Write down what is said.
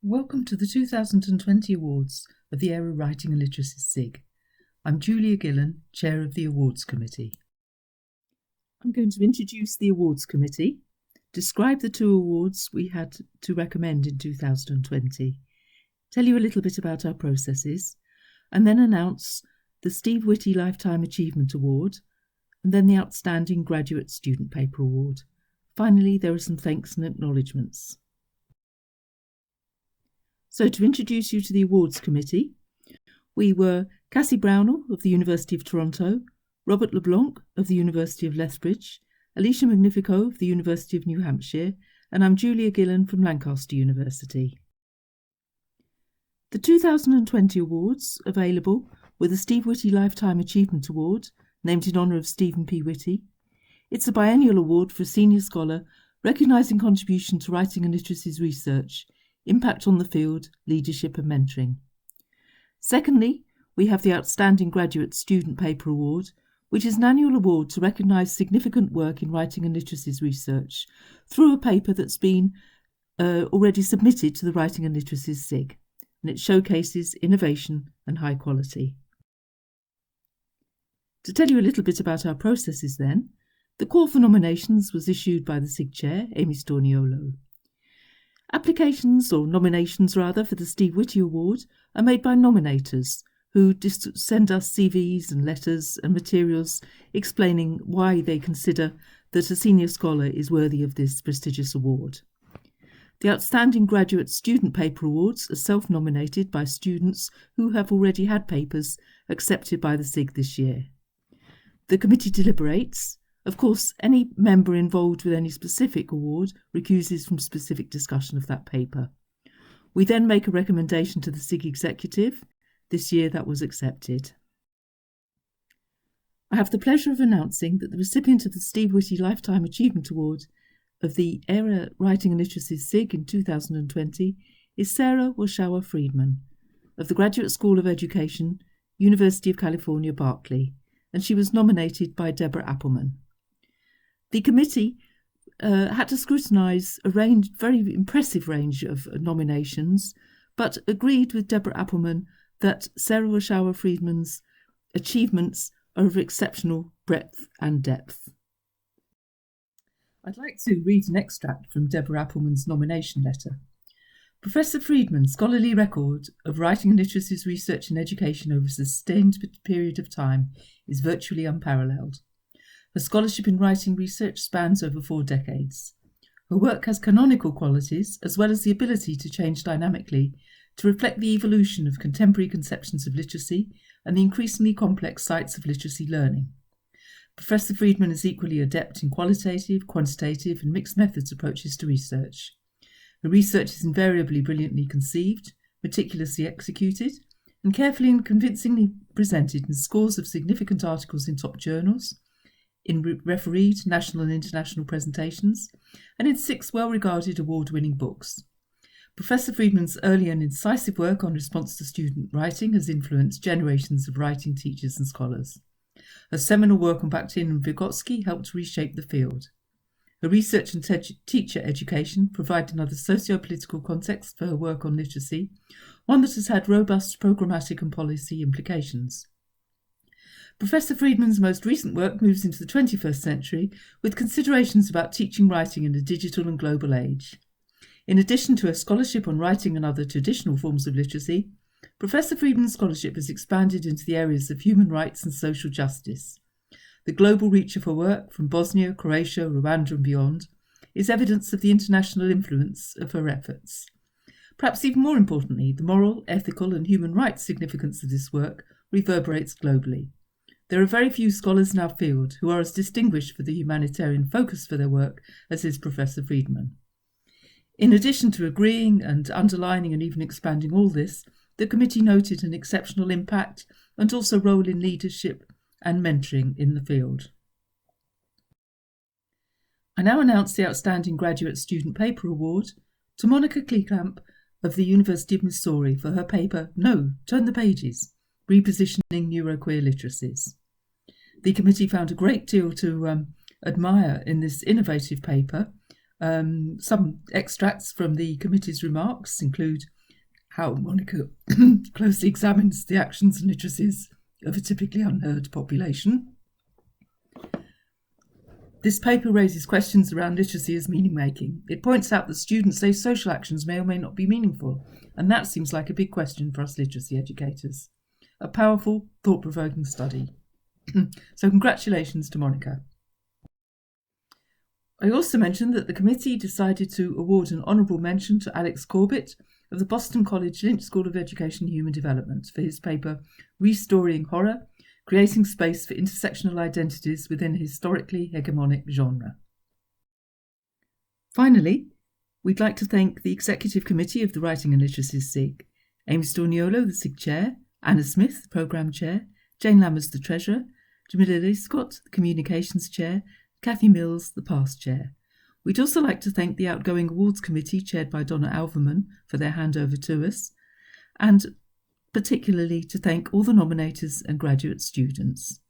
Welcome to the 2020 awards of the AERA Writing and Literacies SIG. I'm Julia Gillan, Chair of the Awards Committee. I'm going to introduce the Awards Committee, describe the two awards we had to recommend in 2020, tell you a little bit about our processes, and then announce the Steve Witte Lifetime Achievement Award, and then the Outstanding Graduate Student Paper Award. Finally, there are some thanks and acknowledgements. So to introduce you to the Awards Committee, we were Cassie Brownell of the University of Toronto, Robert LeBlanc of the University of Lethbridge, Alicia Magnifico of the University of New Hampshire, and I'm Julia Gillan from Lancaster University. The 2020 awards available were the Steve Witte Lifetime Achievement Award, named in honour of Stephen P. Witte. It's a biennial award for a senior scholar recognising contribution to writing and literacies research, impact on the field, leadership and mentoring. Secondly, we have the Outstanding Graduate Student Paper Award, which is an annual award to recognise significant work in writing and literacies research through a paper that's been already submitted to the Writing and Literacies SIG, and it showcases innovation and high quality. To tell you a little bit about our processes then, the call for nominations was issued by the SIG Chair, Amy Storniolo. Applications, or nominations rather, for the Steve Witte Award are made by nominators who send us CVs and letters and materials explaining why they consider that a senior scholar is worthy of this prestigious award. The Outstanding Graduate Student Paper Awards are self-nominated by students who have already had papers accepted by the SIG this year. The committee deliberates. Of course, any member involved with any specific award recuses from specific discussion of that paper. We then make a recommendation to the SIG executive. This year that was accepted. I have the pleasure of announcing that the recipient of the Steve Witte Lifetime Achievement Award of the AERA Writing and Literacies SIG in 2020 is Sarah Wilshower-Friedman of the Graduate School of Education, University of California, Berkeley, and she was nominated by Deborah Appelman. The committee had to scrutinise a very impressive range of nominations, but agreed with Deborah Appelman that Sarah Wilshower-Friedman's achievements are of exceptional breadth and depth. I'd like to read an extract from Deborah Appelman's nomination letter. Professor Friedman's scholarly record of writing and literacies research and education over a sustained period of time is virtually unparalleled. Her scholarship in writing research spans over 4 decades. Her work has canonical qualities as well as the ability to change dynamically to reflect the evolution of contemporary conceptions of literacy and the increasingly complex sites of literacy learning. Professor Friedman is equally adept in qualitative, quantitative and mixed methods approaches to research. Her research is invariably brilliantly conceived, meticulously executed, and carefully and convincingly presented in scores of significant articles in top journals, in refereed national and international presentations, and in 6 well-regarded award-winning books. Professor Friedman's early and incisive work on response to student writing has influenced generations of writing teachers and scholars. Her seminal work on Bakhtin and Vygotsky helped reshape the field. Her research and teacher education provide another socio-political context for her work on literacy, one that has had robust programmatic and policy implications. Professor Friedman's most recent work moves into the 21st century with considerations about teaching writing in a digital and global age. In addition to her scholarship on writing and other traditional forms of literacy, Professor Friedman's scholarship has expanded into the areas of human rights and social justice. The global reach of her work, from Bosnia, Croatia, Rwanda and beyond, is evidence of the international influence of her efforts. Perhaps even more importantly, the moral, ethical and human rights significance of this work reverberates globally. There are very few scholars in our field who are as distinguished for the humanitarian focus for their work as is Professor Friedman. In addition to agreeing and underlining and even expanding all this, the committee noted an exceptional impact and also role in leadership and mentoring in the field. I now announce the Outstanding Graduate Student Paper Award to Monica Kleekamp of the University of Missouri for her paper No, Turn the Pages, Repositioning Neuroqueer Literacies. The committee found a great deal to admire in this innovative paper, Some extracts from the committee's remarks include how Monica closely examines the actions and literacies of a typically unheard population. This paper raises questions around literacy as meaning-making. It points out that students say social actions may or may not be meaningful, and that seems like a big question for us literacy educators. A powerful, thought-provoking study. So congratulations to Monica. I also mentioned that the committee decided to award an honourable mention to Alex Corbett of the Boston College Lynch School of Education and Human Development for his paper Restoring Horror, Creating Space for Intersectional Identities Within a Historically Hegemonic Genre. Finally, we'd like to thank the Executive Committee of the Writing and Literacies SIG, Amy Storniolo, the SIG Chair, Anna Smith, the Programme Chair, Jane Lammers, the Treasurer, Jamila Lee-Scott, the Communications Chair, Kathy Mills, the Past Chair. We'd also like to thank the Outgoing Awards Committee, chaired by Donna Alverman, for their handover to us, and particularly to thank all the nominators and graduate students.